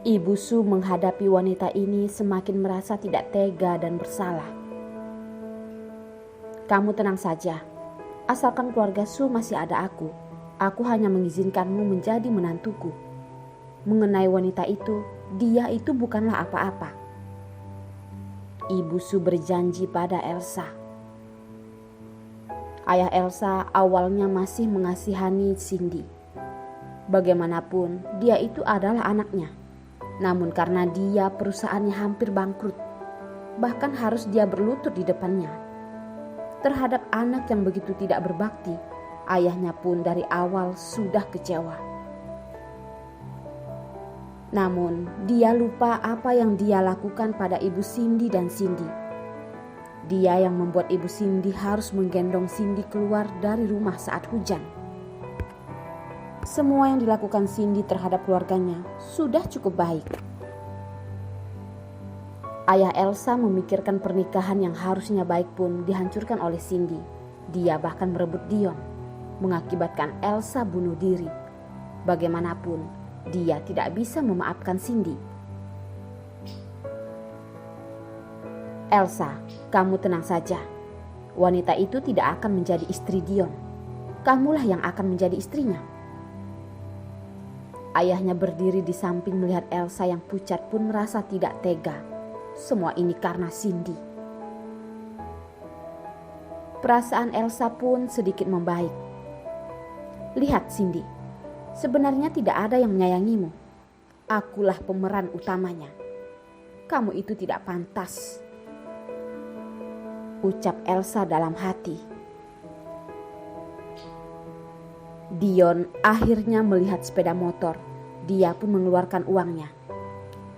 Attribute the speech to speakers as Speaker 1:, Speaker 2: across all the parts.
Speaker 1: Ibu Su menghadapi wanita ini semakin merasa tidak tega dan bersalah. Kamu tenang saja, asalkan keluarga Su masih ada aku hanya mengizinkanmu menjadi menantuku. Mengenai wanita itu, dia itu bukanlah apa-apa. Ibu Su berjanji pada Elsa. Ayah Elsa awalnya masih mengasihani Cindy. Bagaimanapun, dia itu adalah anaknya. Namun karena dia perusahaannya hampir bangkrut, bahkan harus dia berlutut di depannya. Terhadap anak yang begitu tidak berbakti, ayahnya pun dari awal sudah kecewa. Namun dia lupa apa yang dia lakukan pada ibu Cindy dan Cindy. Dia yang membuat ibu Cindy harus menggendong Cindy keluar dari rumah saat hujan. Semua yang dilakukan Cindy terhadap keluarganya sudah cukup baik. Ayah Elsa memikirkan pernikahan yang harusnya baik pun dihancurkan oleh Cindy. Dia bahkan merebut Dion, mengakibatkan Elsa bunuh diri. Bagaimanapun, dia tidak bisa memaafkan Cindy. Elsa, kamu tenang saja. Wanita itu tidak akan menjadi istri Dion. Kamulah yang akan menjadi istrinya. Ayahnya berdiri di samping melihat Elsa yang pucat pun merasa tidak tega. Semua ini karena Cindy. Perasaan Elsa pun sedikit membaik. Lihat Cindy, sebenarnya tidak ada yang menyayangimu. Akulah pemeran utamanya. Kamu itu tidak pantas, ucap Elsa dalam hati. Dion akhirnya melihat sepeda motor. Dia pun mengeluarkan uangnya.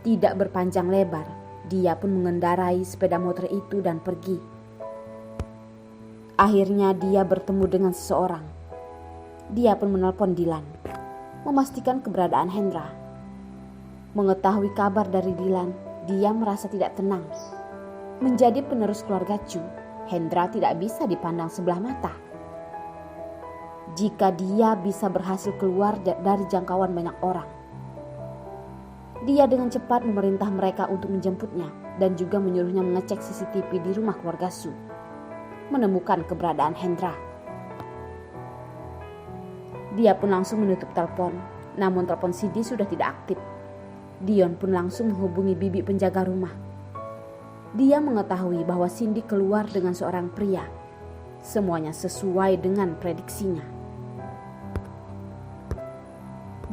Speaker 1: Tidak berpanjang lebar, dia pun mengendarai sepeda motor itu dan pergi. Akhirnya dia bertemu dengan seseorang. Dia pun menelpon Dylan, memastikan keberadaan Hendra. Mengetahui kabar dari Dylan, dia merasa tidak tenang. Menjadi penerus keluarga Chu, Hendra tidak bisa dipandang sebelah mata. Jika dia bisa berhasil keluar dari jangkauan banyak orang, dia dengan cepat memerintah mereka untuk menjemputnya dan juga menyuruhnya mengecek CCTV di rumah keluarga Su, menemukan keberadaan Hendra. Dia pun langsung menutup telepon, namun telepon Cindy sudah tidak aktif. Dion pun langsung menghubungi bibi penjaga rumah. Dia mengetahui bahwa Cindy keluar dengan seorang pria. Semuanya sesuai dengan prediksinya.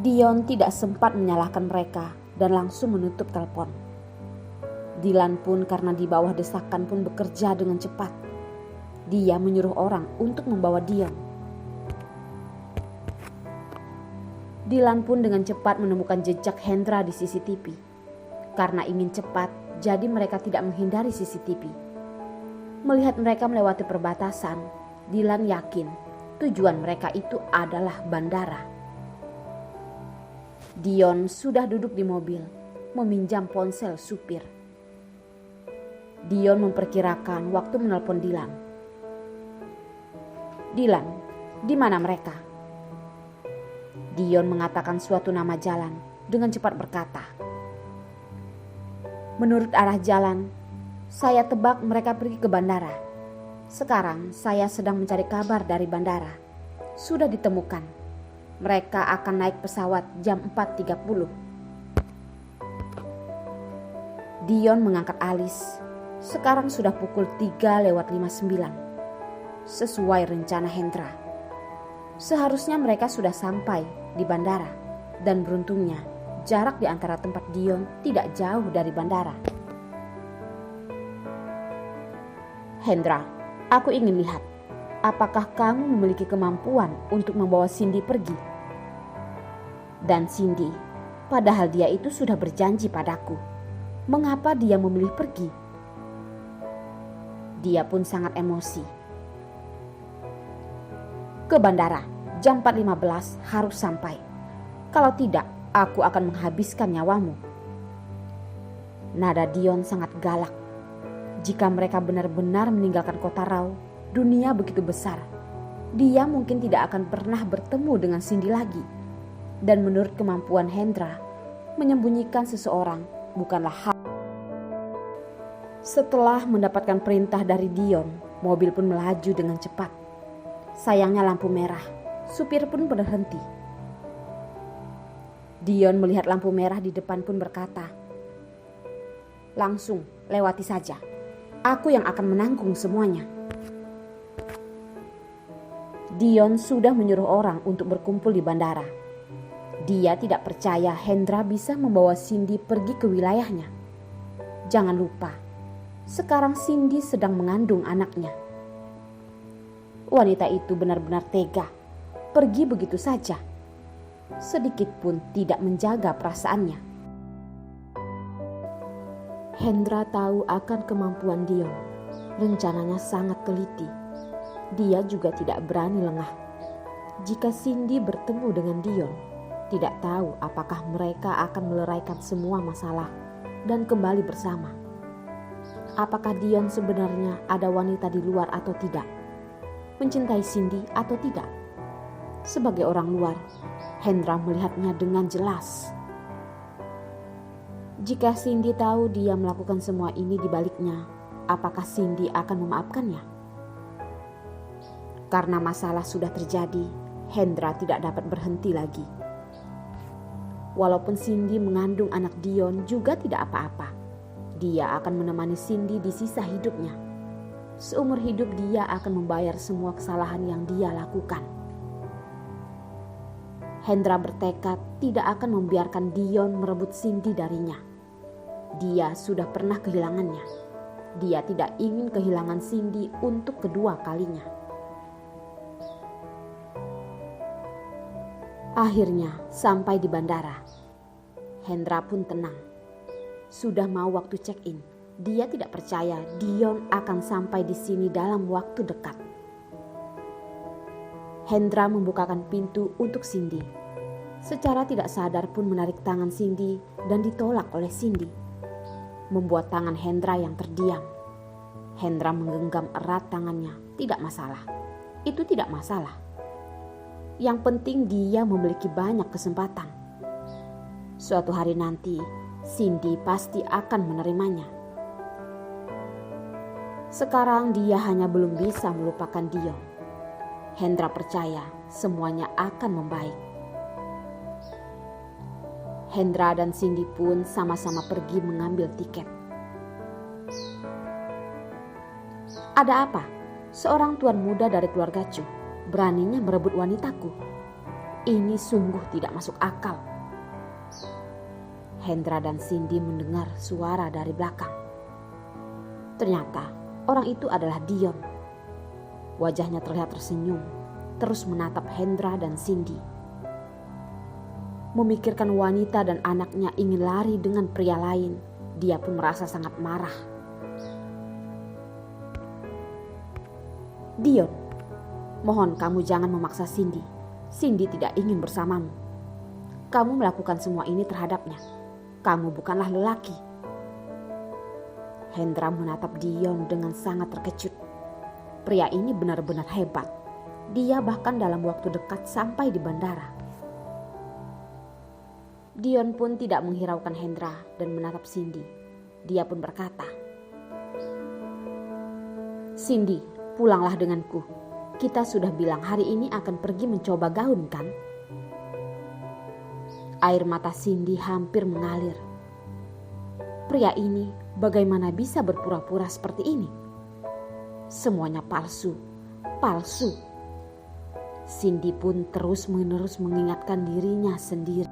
Speaker 1: Dion tidak sempat menyalahkan mereka dan langsung menutup telepon. Dylan pun karena di bawah desakan pun bekerja dengan cepat. Dia menyuruh orang untuk membawa Dion. Dylan pun dengan cepat menemukan jejak Hendra di CCTV. Karena ingin cepat, jadi mereka tidak menghindari CCTV. Melihat mereka melewati perbatasan, Dylan yakin tujuan mereka itu adalah bandara. Dion sudah duduk di mobil, meminjam ponsel supir. Dion memperkirakan waktu menelpon Dylan. Dylan, di mana mereka? Dion mengatakan suatu nama jalan dengan cepat berkata, menurut arah jalan, saya tebak mereka pergi ke bandara. Sekarang saya sedang mencari kabar dari bandara. Sudah ditemukan. Mereka akan naik pesawat jam 4.30. Dion mengangkat alis. Sekarang sudah pukul 3:59. Sesuai rencana Hendra. Seharusnya mereka sudah sampai di bandara. Dan beruntungnya jarak di antara tempat Dion tidak jauh dari bandara. Hendra, aku ingin lihat. Apakah kamu memiliki kemampuan untuk membawa Cindy pergi? Dan Cindy, padahal dia itu sudah berjanji padaku. Mengapa dia memilih pergi? Dia pun sangat emosi. Ke bandara, jam 4.15 harus sampai. Kalau tidak, aku akan menghabiskan nyawamu. Nada Dion sangat galak. Jika mereka benar-benar meninggalkan kota Rao, dunia begitu besar. Dia mungkin tidak akan pernah bertemu dengan Cindy lagi. Dan menurut kemampuan Hendra, Menyembunyikan seseorang bukanlah hal. Setelah mendapatkan perintah dari Dion, mobil pun melaju dengan cepat. Sayangnya lampu merah, supir pun berhenti. Dion melihat lampu merah di depan pun berkata, "Langsung lewati saja. Aku yang akan menanggung semuanya." Dion sudah menyuruh orang untuk berkumpul di bandara. Dia tidak percaya Hendra bisa membawa Cindy pergi ke wilayahnya. Jangan lupa, sekarang Cindy sedang mengandung anaknya. Wanita itu benar-benar tega, pergi begitu saja, sedikit pun tidak menjaga perasaannya. Hendra tahu akan kemampuan Dion. Rencananya sangat teliti. Dia juga tidak berani lengah. Jika Cindy bertemu dengan Dion, tidak tahu apakah mereka akan meleraikan semua masalah dan kembali bersama. Apakah Dion sebenarnya ada wanita di luar atau tidak? Mencintai Cindy atau tidak? Sebagai orang luar, Hendra melihatnya dengan jelas. Jika Cindy tahu dia melakukan semua ini di baliknya, apakah Cindy akan memaafkannya? Karena masalah sudah terjadi, Hendra tidak dapat berhenti lagi. Walaupun Cindy mengandung anak Dion juga tidak apa-apa. Dia akan menemani Cindy di sisa hidupnya. Seumur hidup dia akan membayar semua kesalahan yang dia lakukan. Hendra bertekad tidak akan membiarkan Dion merebut Cindy darinya. Dia sudah pernah kehilangannya. Dia tidak ingin kehilangan Cindy untuk kedua kalinya. Akhirnya sampai di bandara. Hendra pun tenang. Sudah mau waktu check-in. Dia tidak percaya Dion akan sampai di sini dalam waktu dekat. Hendra membukakan pintu untuk Cindy. Secara tidak sadar pun menarik tangan Cindy dan ditolak oleh Cindy. Membuat tangan Hendra yang terdiam. Hendra menggenggam erat tangannya. Tidak masalah. Itu tidak masalah. Yang penting dia memiliki banyak kesempatan. Suatu hari nanti, Cindy pasti akan menerimanya. Sekarang dia hanya belum bisa melupakan Dion. Hendra percaya semuanya akan membaik. Hendra dan Cindy pun sama-sama pergi mengambil tiket. Ada apa? Seorang tuan muda dari keluarga Chu beraninya merebut wanitaku. Ini sungguh tidak masuk akal. Hendra dan Cindy mendengar suara dari belakang. Ternyata orang itu adalah Dion. Wajahnya terlihat tersenyum, terus menatap Hendra dan Cindy. Memikirkan wanita dan anaknya ingin lari dengan pria lain, dia pun merasa sangat marah. Dion, mohon kamu jangan memaksa Cindy. Cindy tidak ingin bersamamu. Kamu melakukan semua ini terhadapnya. Kamu bukanlah lelaki. Hendra menatap Dion dengan sangat terkejut. Pria ini benar-benar hebat. Dia bahkan dalam waktu dekat sampai di bandara. Dion pun tidak menghiraukan Hendra dan menatap Cindy. Dia pun berkata, "Cindy, pulanglah denganku. Kita sudah bilang hari ini akan pergi mencoba gaun, kan?" Air mata Cindy hampir mengalir. Pria ini bagaimana bisa berpura-pura seperti ini? Semuanya palsu, palsu. Cindy pun terus-menerus mengingatkan dirinya sendiri.